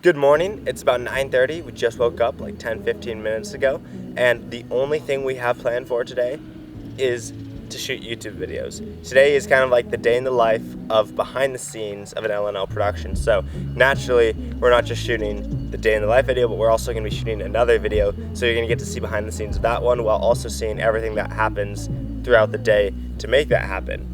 Good morning. It's about 9:30. We just woke up like 10-15 minutes ago, and the only thing we have planned for today is to shoot YouTube videos. Today is kind of like the day in the life of behind the scenes of an LNL production. So naturally, we're not just shooting the day in the life video, but we're also going to be shooting another video. So you're going to get to see behind the scenes of that one while also seeing everything that happens throughout the day to make that happen.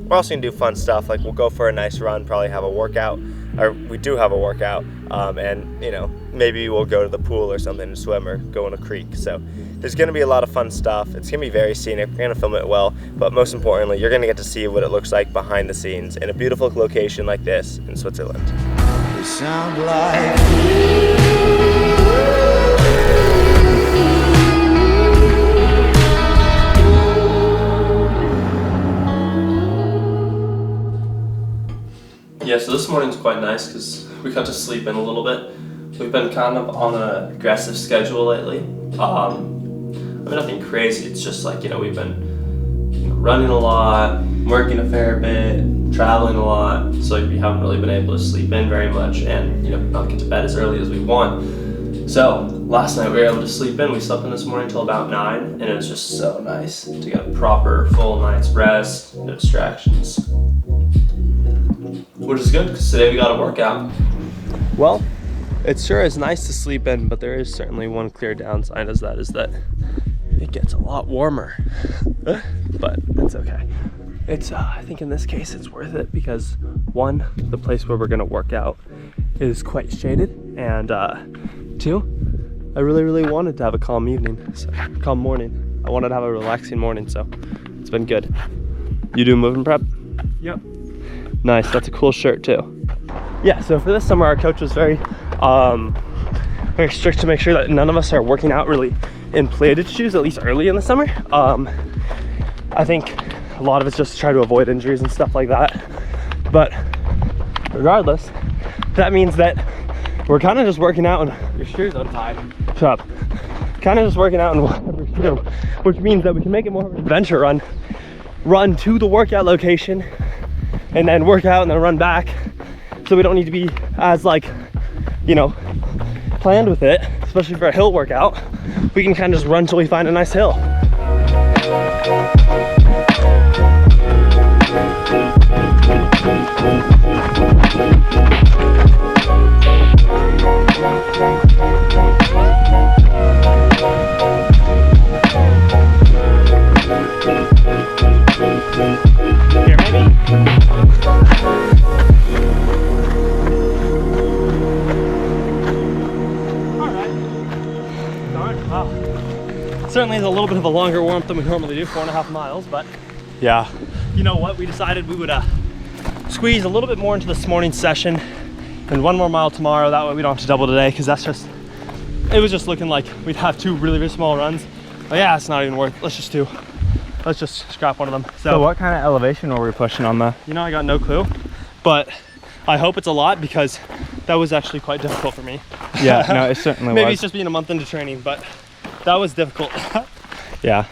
We're also going to do fun stuff, like we'll go for a nice run, probably have a workout, or we do have a workout, and you know, maybe we'll go to the pool or something to swim or go in a creek. So there's going to be a lot of fun stuff. It's going to be very scenic. We're going to film it well, but most importantly, you're going to get to see what it looks like behind the scenes in a beautiful location like this in Switzerland. They sound like yeah, so this morning's quite nice because we got to sleep in a little bit. We've been kind of on an aggressive schedule lately. I mean, nothing crazy. It's just like, you know, we've been running a lot, working a fair bit, traveling a lot. So we haven't really been able to sleep in very much and, you know, not get to bed as early as we want. So last night we were able to sleep in. We slept in this morning till about 9, and it was just so nice to get a proper full night's rest, no distractions. Which is good because today we got to work out. Well, it sure is nice to sleep in, but there is certainly one clear downside is that it gets a lot warmer. But it's okay. It's I think in this case it's worth it because one, the place where we're gonna work out is quite shaded, and two, I really wanted to have a calm evening, calm morning. I wanted to have a relaxing morning, so it's been good. You do movement prep? Yep. Nice, that's a cool shirt too. Yeah, so for this summer, our coach was very strict to make sure that none of us are working out really in plated shoes, at least early in the summer. I think a lot of it's just to try to avoid injuries and stuff like that. But regardless, that means that we're kind of just working out and your shoes untied. Shut up. Kind of just working out in whatever shoe, which means that we can make it more of an adventure run to the workout location, and then work out and then run back, so we don't need to be as planned with it, especially for a hill workout. We can kind of just run till we find a nice hill. Here, maybe. Certainly is a little bit of a longer warm-up than we normally do, 4.5 miles, but yeah. You know what, we decided we would squeeze a little bit more into this morning's session and 1 more mile tomorrow. That way we don't have to double today, because it was just looking like we'd have 2 really small runs. But yeah, it's not even worth it. Let's just scrap one of them. So what kind of elevation were we pushing on the? You know, I got no clue, but I hope it's a lot because that was actually quite difficult for me. Yeah, no, it certainly Maybe was. it's just being a month into training, but that was difficult. Yeah.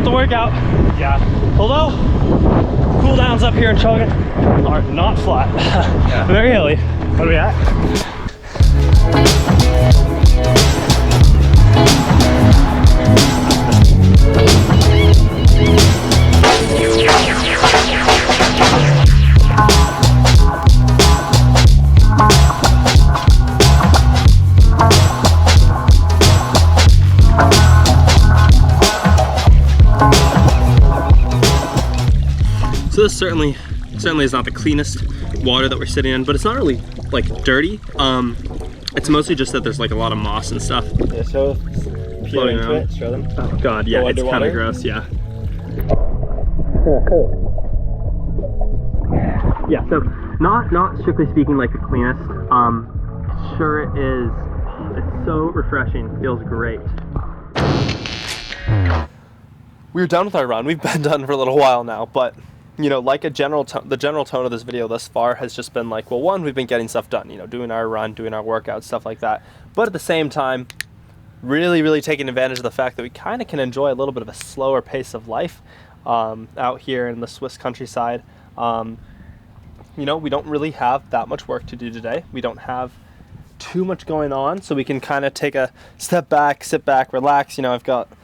Workout. Yeah. Although cool downs up here in Chogan are not flat. Yeah. Very hilly. What are we at? certainly is not the cleanest water that we're sitting in, but it's not really like dirty. It's mostly just that there's like a lot of moss and stuff. Yeah, so Floating into around. it, show them. Oh god, yeah, Go it's kind underwater? of gross, yeah. Yeah, so not strictly speaking like the cleanest. Sure it is. It's so refreshing. Feels great. We're done with our run. We've been done for a little while now, but you know, like the general tone of this video thus far has just been like, well, one, we've been getting stuff done, you know, doing our run, doing our workouts, stuff like that. But at the same time, really taking advantage of the fact that we kind of can enjoy a little bit of a slower pace of life out here in the Swiss countryside. You know, we don't really have that much work to do today. We don't have too much going on, so we can kind of take a step back, sit back, relax. You know, I've got a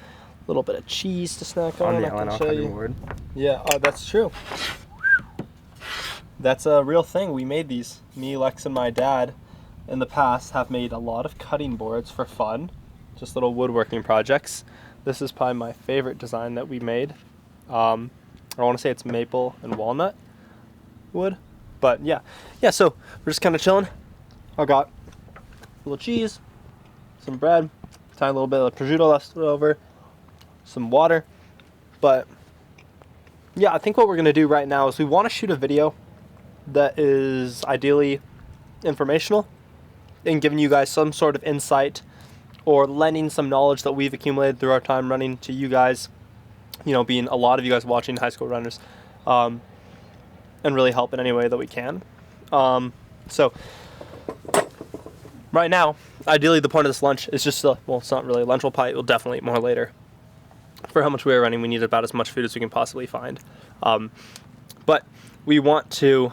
little bit of cheese to snack on. the I can Allen show you. board. Yeah, that's true. That's a real thing. We made these. Me, Lex, and my dad in the past have made a lot of cutting boards for fun, just little woodworking projects. This is probably my favorite design that we made. I want to say it's maple and walnut wood, but yeah. So we're just kind of chilling. I got a little cheese, some bread, tiny little bit of prosciutto left over, some water. But yeah, I think what we're gonna do right now is we want to shoot a video that is ideally informational and giving you guys some sort of insight or lending some knowledge that we've accumulated through our time running to you guys, you know, being a lot of you guys watching high school runners, and really help in any way that we can. So right now, ideally the point of this lunch is just well, it's not really a lunch. We'll definitely eat more later. For how much we were running, we needed about as much food as we can possibly find. But we want to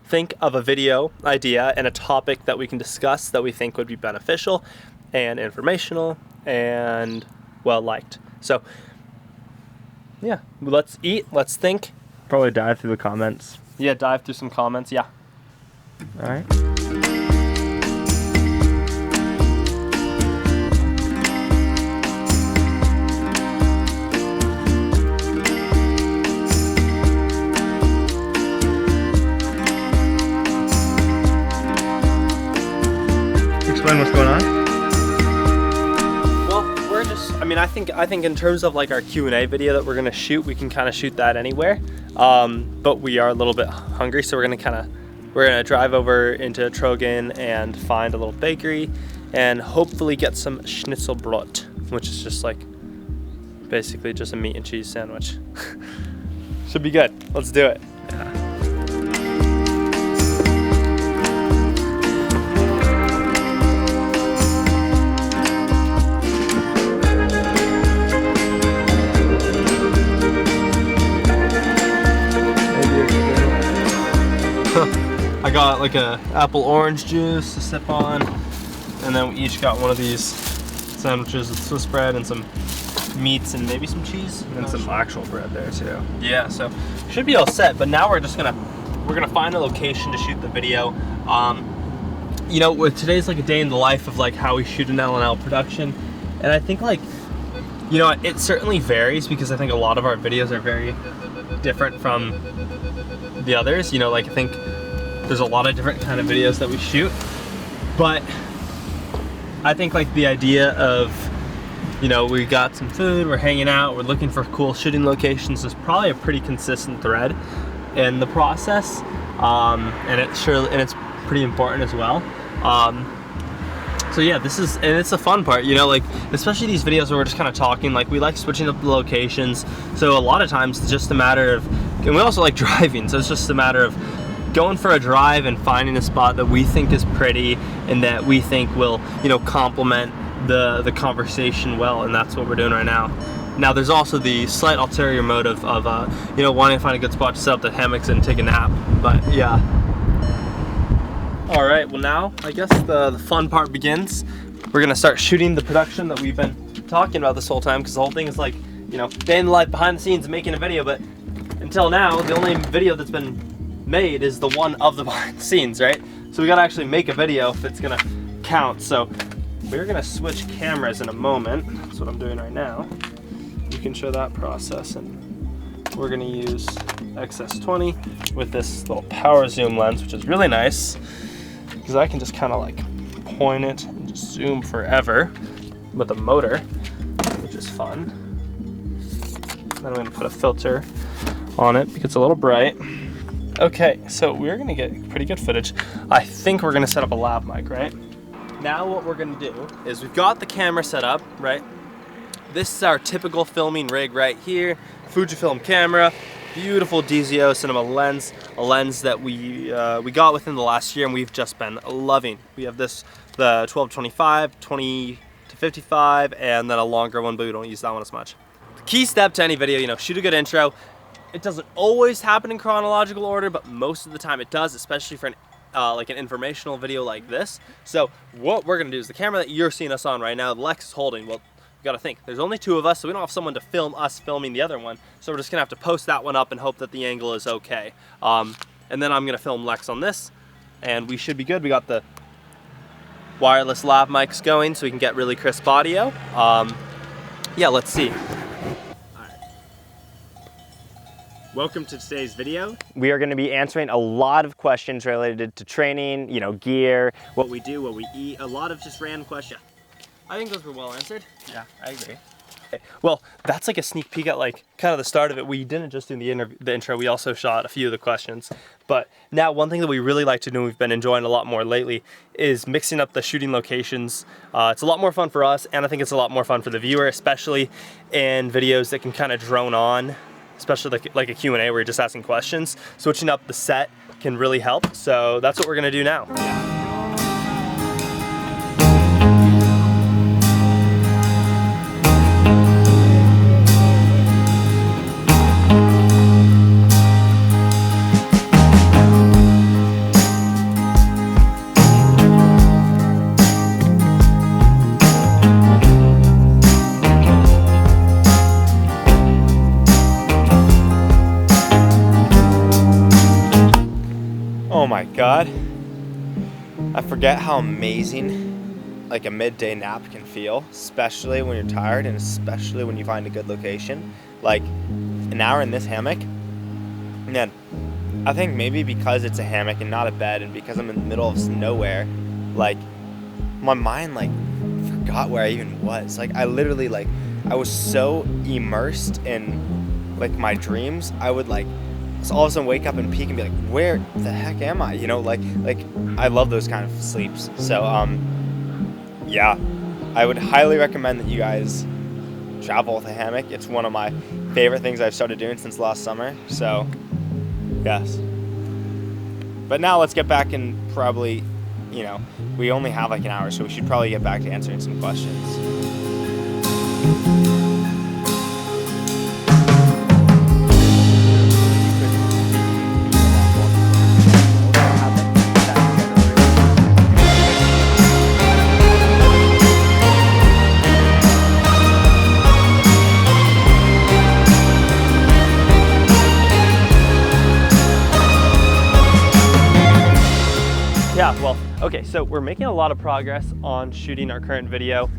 think of a video idea and a topic that we can discuss that we think would be beneficial and informational and well liked. So yeah, let's eat, let's think. Probably dive through the comments. Yeah, dive through some comments, yeah. All right. Explain what's going on. Well, we're just, I think in terms of like our Q&A video that we're gonna shoot, we can kind of shoot that anywhere. But we are a little bit hungry, so we're gonna drive over into Trogen and find a little bakery and hopefully get some Schnitzelbrot, which is just like basically just a meat and cheese sandwich. Should be good. Let's do it. Yeah. I got like a apple orange juice to sip on, and then we each got one of these sandwiches with Swiss bread and some meats and maybe some cheese And some actual bread there too. Yeah, so should be all set. But now we're gonna find a location to shoot the video. You know, today's like a day in the life of like how we shoot an L&L production, and I think like, you know, it certainly varies because I think a lot of our videos are very different from the others. You know, like I think there's a lot of different kind of videos that we shoot, but I think like the idea of, you know, we got some food, we're hanging out, we're looking for cool shooting locations is probably a pretty consistent thread in the process, and it's pretty important as well. So yeah, it's the fun part, you know, like especially these videos where we're just kind of talking, like we like switching up the locations. So a lot of times it's just a matter of, and we also like driving, so it's just a matter of going for a drive and finding a spot that we think is pretty and that we think will, you know, complement the conversation well, and that's what we're doing right now. Now there's also the slight ulterior motive of you know, wanting to find a good spot to set up the hammocks and take a nap, but yeah. All right, well now I guess the fun part begins. We're gonna start shooting the production that we've been talking about this whole time, because the whole thing is like, you know, day in the life behind the scenes making a video, but until now the only video that's been made is the one of the behind the scenes, right? So we gotta actually make a video if it's gonna count. So we're gonna switch cameras in a moment. That's what I'm doing right now. You can show that process in we're gonna use XS20 with this little power zoom lens, which is really nice because I can just kind of like point it and just zoom forever with a motor, which is fun. Then I'm gonna put a filter on it because it's a little bright. Okay, so we're gonna get pretty good footage. I think we're gonna set up a lav mic, right? Now what we're gonna do is we've got the camera set up, right? This is our typical filming rig right here. Fujifilm camera, beautiful DZO cinema lens, a lens that we got within the last year and we've just been loving. We have this, the 12-25, 20-55, and then a longer one, but we don't use that one as much. The key step to any video, you know, shoot a good intro. It doesn't always happen in chronological order, but most of the time it does, especially for an like an informational video like this. So what we're gonna do is the camera that you're seeing us on right now, Lex is holding, well, you gotta think, there's only 2 of us, so we don't have someone to film us filming the other one, so we're just gonna have to post that one up and hope that the angle is okay. And then I'm gonna film Lex on this, and we should be good. We got the wireless lav mics going, so we can get really crisp audio. Yeah, let's see. Welcome to today's video. We are going to be answering a lot of questions related to training, you know, gear, what we do, what we eat, a lot of just random questions. I think those were well answered. Yeah, I agree. Okay. Well, that's like a sneak peek at like kind of the start of it. We didn't just do the intro, we also shot a few of the questions. But now one thing that we really like to do and we've been enjoying a lot more lately is mixing up the shooting locations. It's a lot more fun for us and I think it's a lot more fun for the viewer, especially in videos that can kind of drone on. Especially like a Q&A where you're just asking questions. Switching up the set can really help. So that's what we're gonna do now. Oh my God, I forget how amazing like a midday nap can feel, especially when you're tired and especially when you find a good location. Like an hour in this hammock, man, I think maybe because it's a hammock and not a bed and because I'm in the middle of nowhere, like my mind like forgot where I even was. Like I literally like, I was so immersed in like my dreams, I would like, so all of a sudden wake up and peek and be like, where the heck am I? You know, like I love those kind of sleeps. So yeah, I would highly recommend that you guys travel with a hammock. It's one of my favorite things I've started doing since last summer. So yes. But now let's get back and probably, you know, we only have like an hour, so we should probably get back to answering some questions. Yeah, well, okay, so we're making a lot of progress on shooting our current video.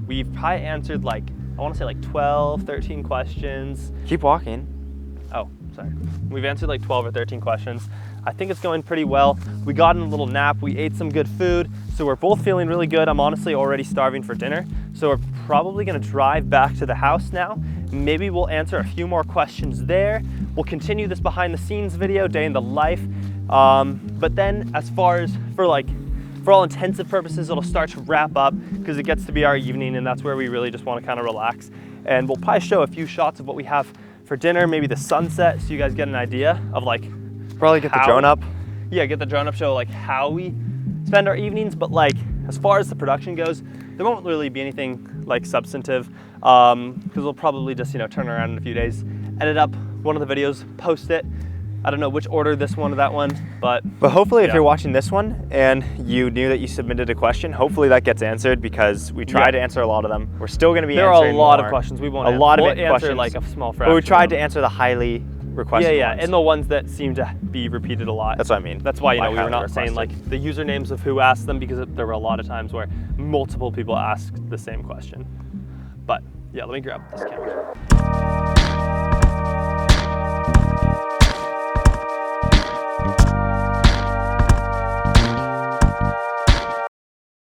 We've probably answered like, I want to say like 12, 13 questions. Keep walking. Oh, sorry. We've answered like 12 or 13 questions. I think it's going pretty well. We got in a little nap, we ate some good food, so we're both feeling really good. I'm honestly already starving for dinner, so we're probably gonna drive back to the house now. Maybe we'll answer a few more questions there. We'll continue this behind the scenes video, day in the life. But then as far as for all intensive purposes, it'll start to wrap up because it gets to be our evening and that's where we really just want to kind of relax. And we'll probably show a few shots of what we have for dinner, maybe the sunset, so you guys get an idea of like, probably get the drone up. Yeah, get the drone up, show like how we spend our evenings. But like, as far as the production goes, there won't really be anything like substantive because we'll probably just, you know, turn around in a few days, edit up one of the videos, post it. I don't know which order, this one or that one, but hopefully yeah. If you're watching this one and you knew that you submitted a question, hopefully that gets answered because we tried to answer a lot of them. We're still going to be answering There are a lot more. of questions we won't a answer. lot of we'll answer questions, like a small fraction. But we tried to answer the highly requested ones. and the ones that seem to be repeated a lot. That's what I mean. That's why, you know, we were highly not requested. saying like the usernames of who asked them because there were a lot of times where multiple people asked the same question. But yeah, let me grab this camera.